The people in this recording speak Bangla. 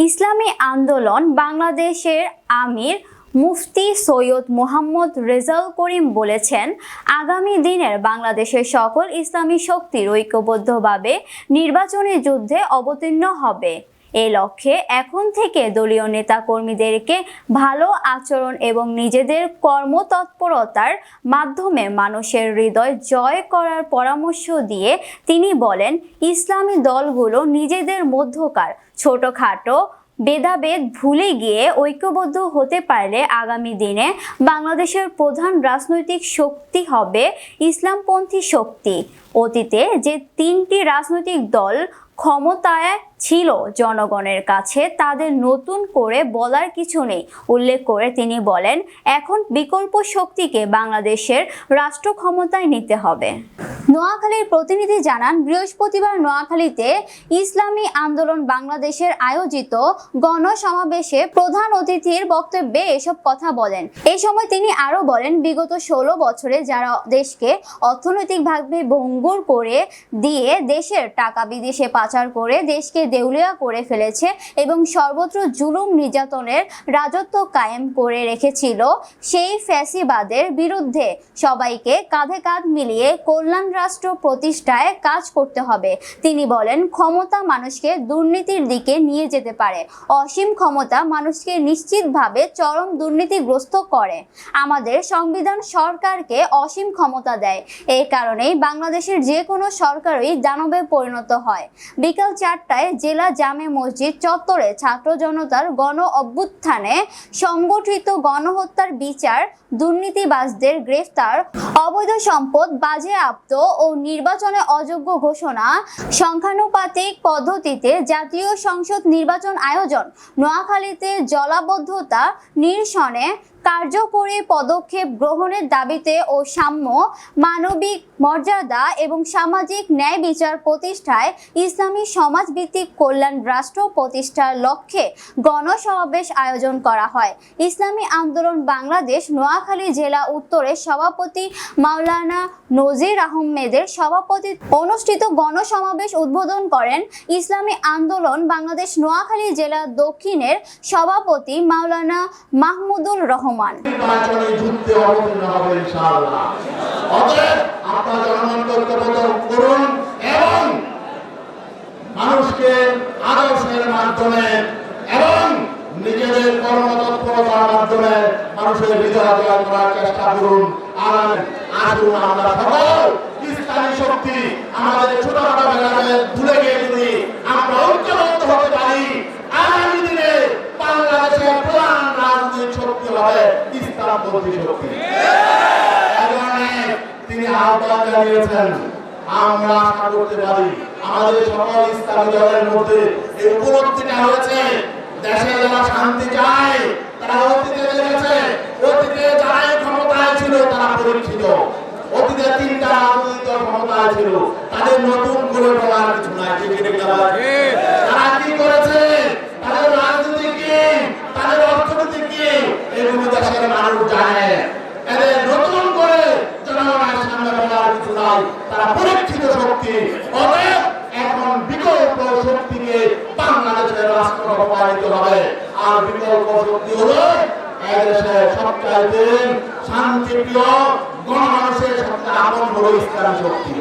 ইসলামী আন্দোলন বাংলাদেশের আমির মুফতি সৈয়দ মোহাম্মদ রেজাউল করিম বলেছেন, আগামী দিনের বাংলাদেশের সকল ইসলামী শক্তির ঐক্যবদ্ধভাবে নির্বাচনী যুদ্ধে অবতীর্ণ হবে। এই লক্ষ্যে এখন থেকে দলীয় নেতাকর্মীদেরকে ভালো আচরণ এবং নিজেদের কর্মতৎপরতার মাধ্যমে মানুষের হৃদয় জয় করার পরামর্শ দিয়ে তিনি বলেন, ইসলামী দলগুলো নিজেদের মধ্যকার ছোটখাটো ভেদাভেদ ভুলে গিয়ে ঐক্যবদ্ধ হতে পারলে আগামী দিনে বাংলাদেশের প্রধান রাজনৈতিক শক্তি হবে ইসলামপন্থী শক্তি। অতীতে যে তিনটি রাজনৈতিক দল ক্ষমতায় ছিল, জনগণের কাছে তাদের নতুন করে বলার কিছু নেই উল্লেখ করে তিনি বলেন, এখন বিকল্প শক্তিকে বাংলাদেশের রাষ্ট্র ক্ষমতায় নিতে হবে। নোয়াখালীর প্রতিনিধি জানান, বৃহস্পতিবার নোয়াখালীতে ইসলামী আন্দোলন বাংলাদেশের আয়োজিত গণসমাবেশে প্রধান অতিথির বক্তব্যে এসব কথা বলেন। এই সময় তিনি আরো বলেন, বিগত 16 বছরে যারা দেশকে অর্থনৈতিকভাবে ভঙ্গুর করে দিয়ে দেশের টাকা বিদেশে পাচার করে দেশকে দেউলিয়া করে ফেলেছে এবং সর্বত্র জুলুম নির্যাতনের রাজত্ব কায়েম করে রেখেছিল, সেই ফ্যাসিবাদের বিরুদ্ধে সবাইকে কাঁধে কাঁধ মিলিয়ে কল্যাণ রাষ্ট্র প্রতিষ্ঠায় কাজ করতে হবে। তিনি বলেন, ক্ষমতা মানুষকে দুর্নীতির দিকে নিয়ে যেতে পারে, অসীম ক্ষমতা মানুষকে নিশ্চিতভাবে চরম দুর্নীতিগ্রস্ত করে। আমাদের সংবিধান সরকারকে অসীম ক্ষমতা দেয়। এই কারণেই বাংলাদেশের যে কোনো সরকারই দানবে পরিণত হয়। বিকাল 4টায় জেলা জামে মসজিদ চত্বরে ছাত্র জনতার গণ অভ্যুত্থানে সংগঠিত গণহত্যার বিচার, দুর্নীতিবাজদের গ্রেফতার, অবৈধ সম্পদ বাজেয়াপ্ত ও নির্বাচনে অযোগ্য ঘোষণা, সংখ্যানুপাতিক পদ্ধতিতে জাতীয় সংসদ নির্বাচন আয়োজন, নোয়াখালীতে জলাবদ্ধতা নিরসনে কার্যকরী পদক্ষেপ গ্রহণের দাবিতে ও সাম্য, মানবিক মর্যাদা এবং সামাজিক ন্যায় বিচার প্রতিষ্ঠায় ইসলামী সমাজভিত্তিক কল্যাণ রাষ্ট্র প্রতিষ্ঠার লক্ষ্যে গণসমাবেশ আয়োজন করা হয়। ইসলামী আন্দোলন বাংলাদেশ নোয়াখালী জেলা উত্তরের সভাপতি মাওলানা নজির আহমেদের সভাপতিত্বে অনুষ্ঠিত গণসমাবেশ উদ্বোধন করেন ইসলামী আন্দোলন বাংলাদেশ নোয়াখালী জেলা দক্ষিণের সভাপতি মাওলানা মাহমুদুল রহমান। মানুষকে আদর্শের মাধ্যমে এবং নিজেদের কর্মতৎপরতার মাধ্যমে মানুষের হৃদয় জয় করার চেষ্টা করুন। আসুন আমরা সকল ইসলামী শক্তি আমাদের ছোটখাটো ভেদাভেদ ভুলে গিয়ে যদি আমরা ঐক্যবদ্ধ হতে পারি, আগামী দিনে বাংলাদেশের প্রধান রাজনৈতিক শক্তি হবে ইসলামপন্থী শক্তি। তিনি আহ্বান জানিয়েছেন, আমরা আশা করতে পারি আমাদের সকল ইসলামী দলের মধ্যে এই উপলব্ধিটা হয়েছে, দেশে যারা শান্তি চায় তারা অতীতে দেখেছে, অতীতে যারা ক্ষমতায় ছিল তারা পরীক্ষিত, অতীতে 3টা রাজনৈতিক দল ক্ষমতায় ছিল, তাদের নতুন করে বলার কিছু নাই। তারা কি করেছে, তাদের রাজনীতি কি, তাদের অর্থনীতি কি, এগুলো দেশের মানুষ জানে। এদের নতুন করে জনগণের সামনে বলার কিছু নাই, তারা পরীক্ষিত শক্তি। অতএব এখন বিকল্প শক্তিকে বাংলাদেশের রাষ্ট্র ক্ষমতায়িত হবে। আর বিকল্প শক্তি হলো এদেশে সবচাইতে শান্তিপ্রিয় গণমানুষের সবচেয়ে আপন হলো ইসলামী শক্তি।